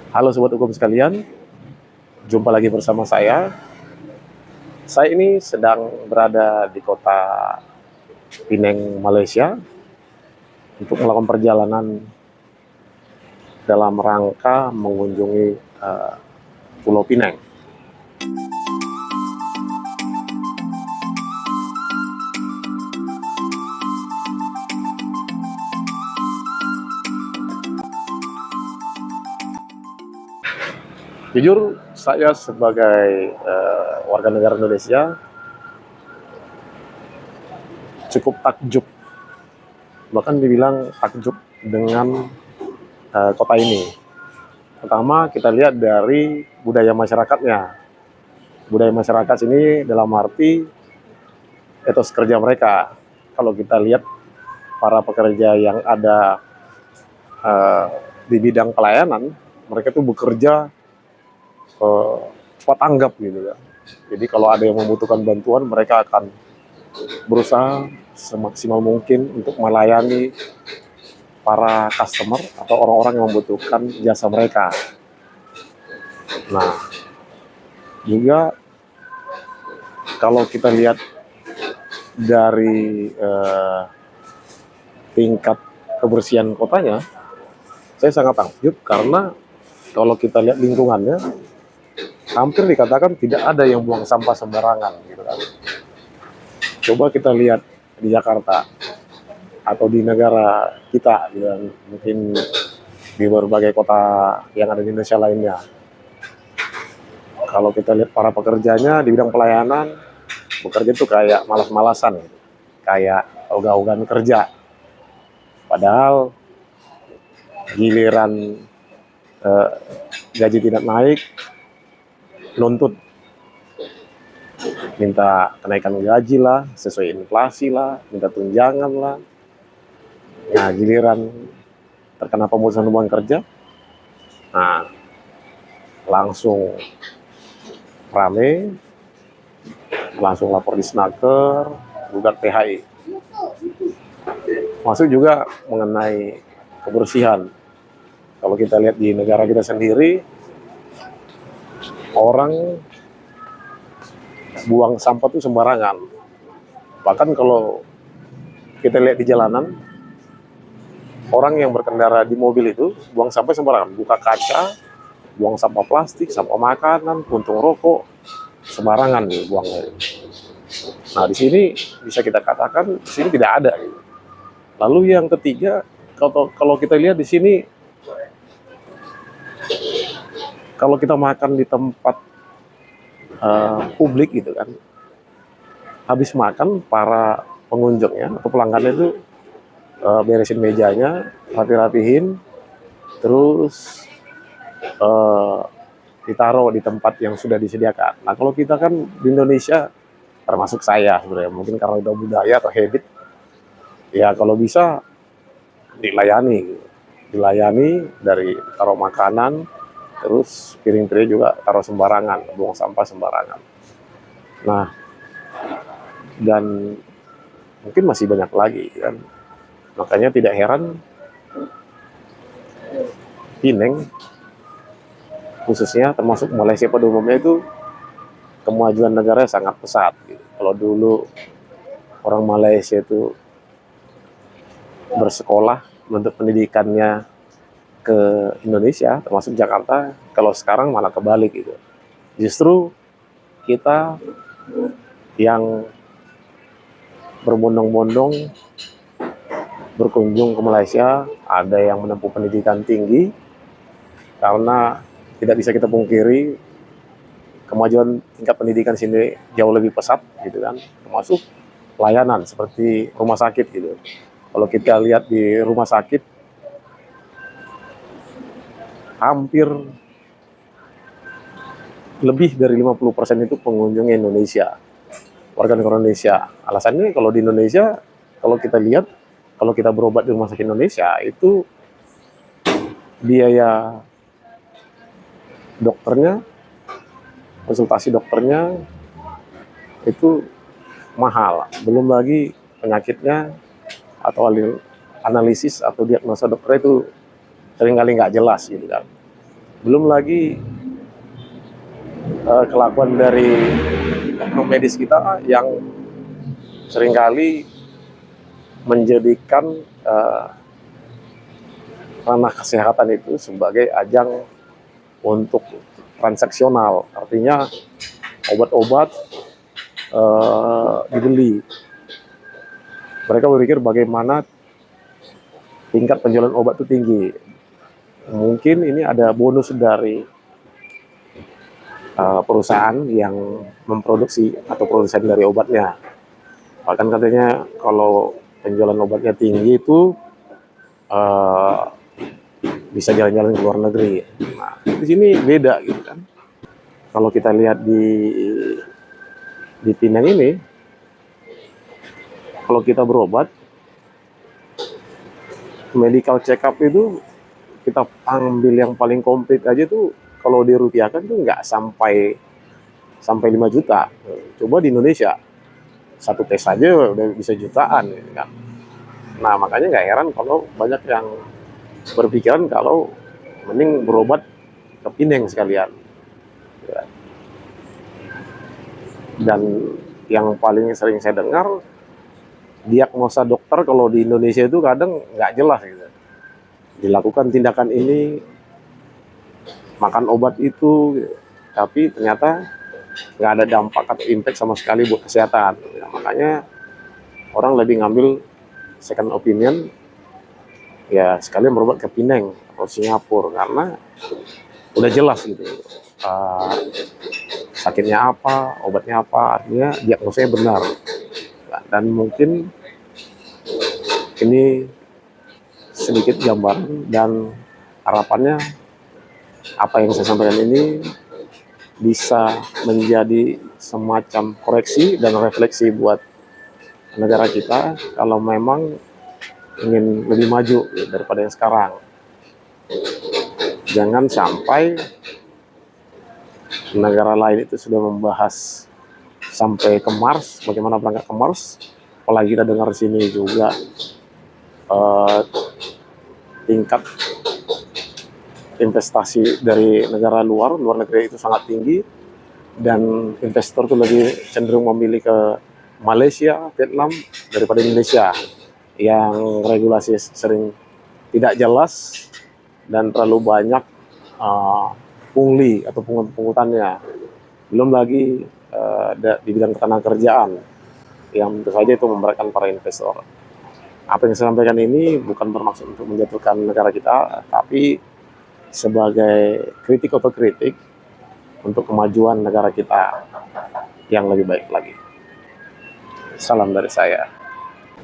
Halo Sobat Hukum sekalian, jumpa lagi bersama saya. Saya ini sedang berada di kota Penang, Malaysia untuk melakukan perjalanan dalam rangka mengunjungi Pulau Pinang. Jujur, saya sebagai warga negara Indonesia cukup takjub, bahkan dibilang takjub dengan kota ini. Pertama, kita lihat dari budaya masyarakatnya. Budaya masyarakat ini dalam arti etos kerja mereka. Kalau kita lihat para pekerja yang ada di bidang pelayanan, mereka tuh bekerja cepat tanggap gitu ya. Jadi kalau ada yang membutuhkan bantuan, mereka akan berusaha semaksimal mungkin untuk melayani para customer atau orang-orang yang membutuhkan jasa mereka. Nah, juga kalau kita lihat dari tingkat kebersihan kotanya, saya sangat takjub karena kalau kita lihat lingkungannya, hampir dikatakan tidak ada yang buang sampah sembarangan gitu kan. Coba kita lihat di Jakarta atau di negara kita gitu kan, mungkin di berbagai kota yang ada di Indonesia lainnya. Kalau kita lihat para pekerjanya di bidang pelayanan, bekerja itu kayak malas-malasan, kayak ogah-ogahan kerja. Padahal giliran gaji tidak naik, nuntut minta kenaikan gaji lah, sesuai inflasi lah, minta tunjangan lah. Nah, giliran terkena pemutusan hubungan kerja, nah langsung rame, langsung lapor di Snaker, gugat PHI. Masuk juga mengenai kebersihan. Kalau kita lihat di negara kita sendiri, orang buang sampah itu sembarangan. Bahkan kalau kita lihat di jalanan, orang yang berkendara di mobil itu buang sampah sembarangan, buka kaca, buang sampah plastik, sampah makanan, puntung rokok, sembarangan nih buangnya. Nah, di sini bisa kita katakan di sini tidak ada. Lalu yang ketiga, kalau kita lihat di sini, kalau kita makan di tempat publik gitu kan, habis makan para pengunjungnya atau pelanggannya itu beresin mejanya, rapi-rapihin, terus ditaruh di tempat yang sudah disediakan. Nah, kalau kita kan di Indonesia, termasuk saya sebenarnya, mungkin karena udah budaya atau habit, ya kalau bisa dilayani dari taruh makanan, terus piring-piring juga taruh sembarangan, buang sampah sembarangan. Nah, dan mungkin masih banyak lagi kan. Makanya tidak heran Penang, khususnya termasuk Malaysia pada umumnya, itu kemajuan negaranya sangat pesat gitu. Kalau dulu orang Malaysia itu bersekolah menuntut pendidikannya ke Indonesia, termasuk Jakarta, kalau sekarang malah kebalik gitu. Justru kita yang berbondong-bondong berkunjung ke Malaysia, ada yang menempuh pendidikan tinggi, karena tidak bisa kita pungkiri kemajuan tingkat pendidikan sini jauh lebih pesat gitu kan, termasuk pelayanan seperti rumah sakit gitu. Kalau kita lihat di rumah sakit, hampir lebih dari 50% itu pengunjung Indonesia, warga negara Indonesia. Alasannya kalau di Indonesia, kalau kita lihat, kalau kita berobat di rumah sakit Indonesia, itu biaya dokternya, konsultasi dokternya itu mahal. Belum lagi penyakitnya atau analisis atau diagnosa dokter itu seringkali nggak jelas gitu kan. Belum lagi kelakuan dari oknum medis kita yang seringkali menjadikan ranah kesehatan itu sebagai ajang untuk transaksional. Artinya obat-obat dibeli. Mereka berpikir bagaimana tingkat penjualan obat itu tinggi. Mungkin ini ada bonus dari perusahaan yang memproduksi atau produsen dari obatnya. Bahkan katanya kalau penjualan obatnya tinggi itu bisa jalan-jalan ke luar negeri. Nah, di sini beda gitu kan. Kalau kita lihat di Pinang ini, kalau kita berobat, medical check up itu kita ambil yang paling komplit aja tuh kalau dirupiahkan tuh nggak sampai 5 juta. Coba di Indonesia satu tes saja udah bisa jutaan gitu kan. Nah makanya nggak heran kalau banyak yang berpikiran kalau mending berobat ke Pineng sekalian. Dan yang paling sering saya dengar, diagnosa dokter kalau di Indonesia itu kadang nggak jelas gitu. Dilakukan tindakan ini, makan obat itu, gitu. Tapi ternyata nggak ada dampak atau impact sama sekali buat kesehatan. Ya, makanya orang lebih ngambil second opinion, ya sekalian berobat ke Pineng atau Singapura karena udah jelas gitu. Sakitnya apa, obatnya apa, artinya diagnosanya benar. Dan mungkin ini sedikit gambaran dan harapannya apa yang saya sampaikan ini bisa menjadi semacam koreksi dan refleksi buat negara kita kalau memang ingin lebih maju daripada yang sekarang. Jangan sampai negara lain itu sudah membahas sampai ke Mars, bagaimana berangkat ke Mars, apalagi kita dengar di sini juga tingkat investasi dari luar negeri itu sangat tinggi, dan investor itu lebih cenderung memilih ke Malaysia, Vietnam daripada Indonesia yang regulasi sering tidak jelas dan terlalu banyak pungli atau pungutannya. Belum lagi di bidang ketenagakerjaan yang tentu saja itu memberatkan para investor. Apa yang saya sampaikan ini bukan bermaksud untuk menjatuhkan negara kita, tapi sebagai kritik otokritik untuk kemajuan negara kita yang lebih baik lagi. Salam dari saya.